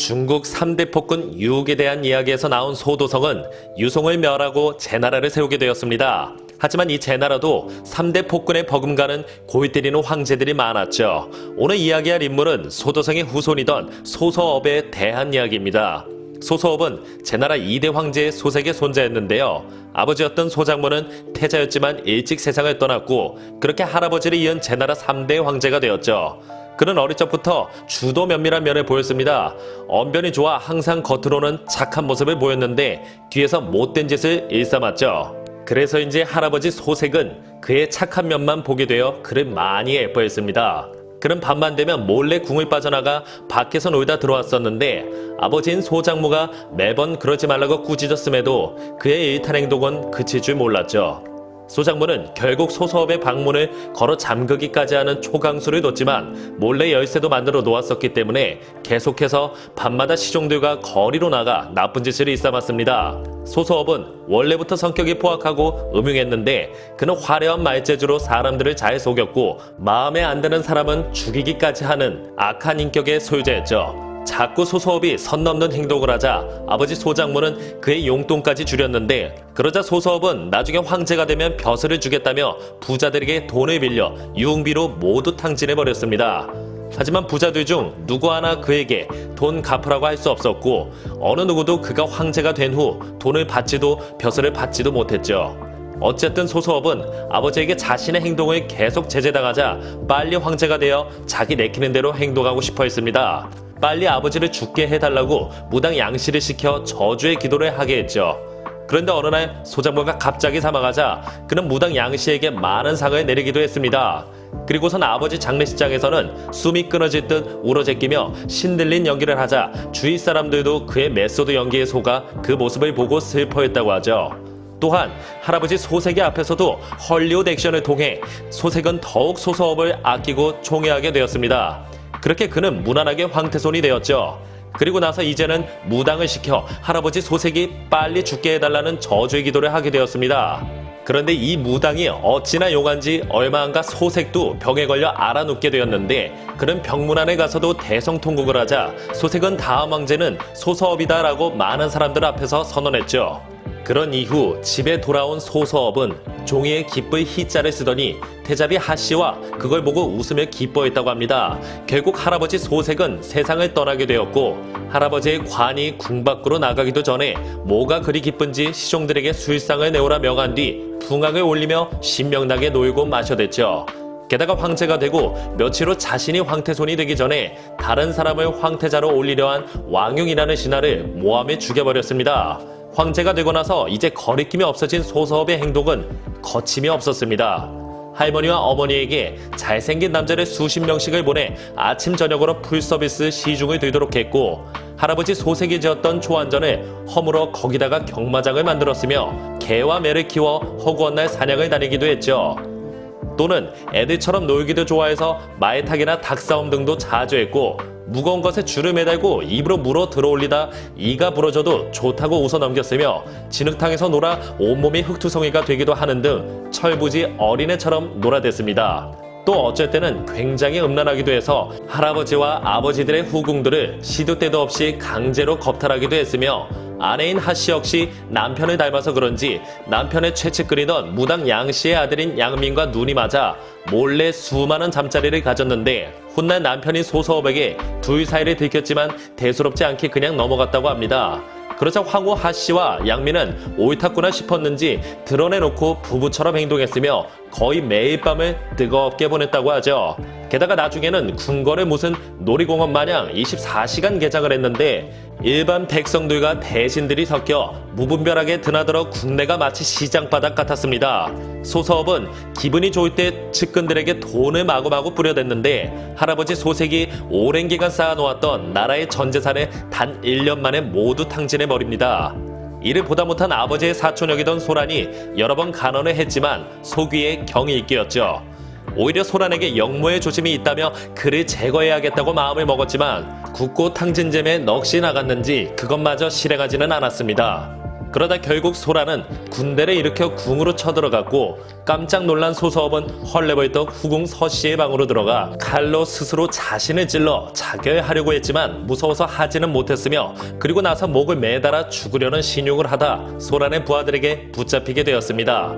중국 3대 폭군 유혹에 대한 이야기에서 나온 소도성은 유송을 멸하고 제나라를 세우게 되었습니다. 하지만 이 제나라도 3대 폭군에 버금가는 골 때리는 황제들이 많았죠. 오늘 이야기할 인물은 소도성의 후손이던 소서업에 대한 이야기입니다. 소서업은 제나라 2대 황제의 소색에 손자였는데요. 아버지였던 소장모는 태자였지만 일찍 세상을 떠났고 그렇게 할아버지를 이은 제나라 3대 황제가 되었죠. 그는 어릴 적부터 주도 면밀한 면을 보였습니다. 언변이 좋아 항상 겉으로는 착한 모습을 보였는데 뒤에서 못된 짓을 일삼았죠. 그래서인지 할아버지 소색은 그의 착한 면만 보게 되어 그를 많이 예뻐했습니다. 그는 밤만 되면 몰래 궁을 빠져나가 밖에서 놀다 들어왔었는데 아버지인 소장모가 매번 그러지 말라고 꾸짖었음에도 그의 일탈 행동은 그칠 줄 몰랐죠. 소장모는 결국 소서업의 방문을 걸어 잠그기까지 하는 초강수를 뒀지만 몰래 열쇠도 만들어 놓았었기 때문에 계속해서 밤마다 시종들과 거리로 나가 나쁜 짓을 일삼았습니다. 소서업은 원래부터 성격이 포악하고 음흉했는데 그는 화려한 말재주로 사람들을 잘 속였고 마음에 안 드는 사람은 죽이기까지 하는 악한 인격의 소유자였죠. 자꾸 소서업이 선 넘는 행동을 하자 아버지 소장모는 그의 용돈까지 줄였는데 그러자 소서업은 나중에 황제가 되면 벼슬을 주겠다며 부자들에게 돈을 빌려 유흥비로 모두 탕진해버렸습니다. 하지만 부자들 중 누구 하나 그에게 돈 갚으라고 할 수 없었고 어느 누구도 그가 황제가 된 후 돈을 받지도 벼슬을 받지도 못했죠. 어쨌든 소서업은 아버지에게 자신의 행동을 계속 제재당하자 빨리 황제가 되어 자기 내키는 대로 행동하고 싶어 했습니다. 빨리 아버지를 죽게 해달라고 무당 양씨를 시켜 저주의 기도를 하게 했죠. 그런데 어느 날 소장모가 갑자기 사망하자 그는 무당 양씨에게 많은 상을 내리기도 했습니다. 그리고선 아버지 장례식장에서는 숨이 끊어질 듯 울어제끼며 신들린 연기를 하자 주위 사람들도 그의 메소드 연기에 속아 그 모습을 보고 슬퍼했다고 하죠. 또한 할아버지 소색의 앞에서도 헐리우드 액션을 통해 소색은 더욱 소서업을 아끼고 총애하게 되었습니다. 그렇게 그는 무난하게 황태손이 되었죠. 그리고 나서 이제는 무당을 시켜 할아버지 소색이 빨리 죽게 해달라는 저주의 기도를 하게 되었습니다. 그런데 이 무당이 어찌나 용한지 얼마 안가 소색도 병에 걸려 알아눕게 되었는데 그는 병문안에 가서도 대성통곡을 하자 소색은 다음 황제는 소서업이다라고 많은 사람들 앞에서 선언했죠. 그런 이후 집에 돌아온 소서업은 종이에 기쁠 희자를 쓰더니 태자비 하씨와 그걸 보고 웃으며 기뻐했다고 합니다. 결국 할아버지 소색은 세상을 떠나게 되었고 할아버지의 관이 궁 밖으로 나가기도 전에 뭐가 그리 기쁜지 시종들에게 술상을 내오라 명한 뒤 풍악을 올리며 신명나게 놀고 마셔댔죠. 게다가 황제가 되고 며칠 후 자신이 황태손이 되기 전에 다른 사람을 황태자로 올리려 한 왕용이라는 신하를 모함에 죽여버렸습니다. 황제가 되고 나서 이제 거리낌이 없어진 소서업의 행동은 거침이 없었습니다. 할머니와 어머니에게 잘생긴 남자를 수십 명씩을 보내 아침 저녁으로 풀서비스 시중을 들도록 했고 할아버지 소색이 지었던 초안전을 허물어 거기다가 경마장을 만들었으며 개와 매를 키워 허구한 날 사냥을 다니기도 했죠. 또는 애들처럼 놀기도 좋아해서 말타기나 닭싸움 등도 자주 했고 무거운 것에 줄을 매달고 입으로 물어 들어올리다 이가 부러져도 좋다고 웃어넘겼으며 진흙탕에서 놀아 온몸이 흙투성이가 되기도 하는 등 철부지 어린애처럼 놀아댔습니다. 또 어쩔 때는 굉장히 음란하기도 해서 할아버지와 아버지들의 후궁들을 시도 때도 없이 강제로 겁탈하기도 했으며 아내인 하씨 역시 남편을 닮아서 그런지 남편의 최측근이던 무당 양씨의 아들인 양민과 눈이 맞아 몰래 수많은 잠자리를 가졌는데 훗날 남편인 소서업에게 둘 사이를 들켰지만 대수롭지 않게 그냥 넘어갔다고 합니다. 그러자 황후 하씨와 양민은 옳았구나 싶었는지 드러내놓고 부부처럼 행동했으며 거의 매일 밤을 뜨겁게 보냈다고 하죠. 게다가 나중에는 궁궐에 무슨 놀이공원 마냥 24시간 개장을 했는데 일반 백성들과 대신들이 섞여 무분별하게 드나들어 국내가 마치 시장바닥 같았습니다. 소서업은 기분이 좋을 때 측근들에게 돈을 마구마구 뿌려댔는데 할아버지 소색이 오랜 기간 쌓아놓았던 나라의 전재산을 단 1년 만에 모두 탕진해버립니다. 이를 보다 못한 아버지의 사촌역이던 소란이 여러 번 간언을 했지만 속위에 경이 있기였죠. 오히려 소란에게 역모의 조짐이 있다며 그를 제거해야겠다고 마음을 먹었지만 굳고 탕진잼에 넋이 나갔는지 그것마저 실행하지는 않았습니다. 그러다 결국 소라는 군대를 일으켜 궁으로 쳐들어갔고 깜짝 놀란 소서업은 헐레벌떡 후궁 서씨의 방으로 들어가 칼로 스스로 자신을 찔러 자결하려고 했지만 무서워서 하지는 못했으며 그리고 나서 목을 매달아 죽으려는 신용을 하다 소란의 부하들에게 붙잡히게 되었습니다.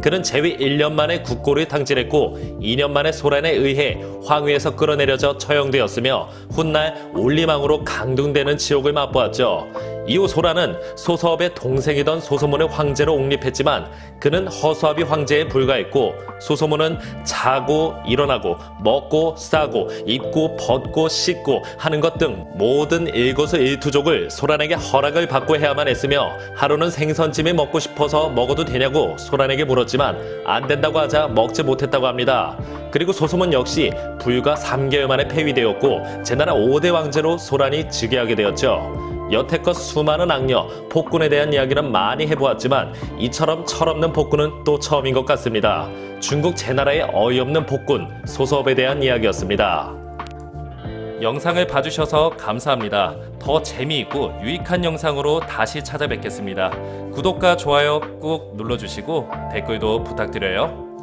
그는 재위 1년 만에 국고를 탕진했고 2년 만에 소란에 의해 황위에서 끌어내려져 처형되었으며 훗날 올리망으로 강등되는 지옥을 맛보았죠. 이후 소란은 소서업의 동생이던 소소문의 황제로 옹립했지만 그는 허수아비 황제에 불과했고 소소문은 자고 일어나고 먹고 싸고 입고 벗고 씻고 하는 것 등 모든 일거수일투족을 소란에게 허락을 받고 해야만 했으며 하루는 생선찜이 먹고 싶어서 먹어도 되냐고 소란에게 물었지만 안 된다고 하자 먹지 못했다고 합니다. 그리고 소소문 역시 불과 3개월 만에 폐위되었고 제나라 5대 왕제로 소란이 즉위하게 되었죠. 여태껏 수많은 악녀, 폭군에 대한 이야기는 많이 해보았지만 이처럼 철없는 폭군은 또 처음인 것 같습니다. 중국 제나라의 어이없는 폭군, 소서업에 대한 이야기였습니다. 영상을 봐주셔서 감사합니다. 더 재미있고 유익한 영상으로 다시 찾아뵙겠습니다. 구독과 좋아요 꾹 눌러주시고 댓글도 부탁드려요.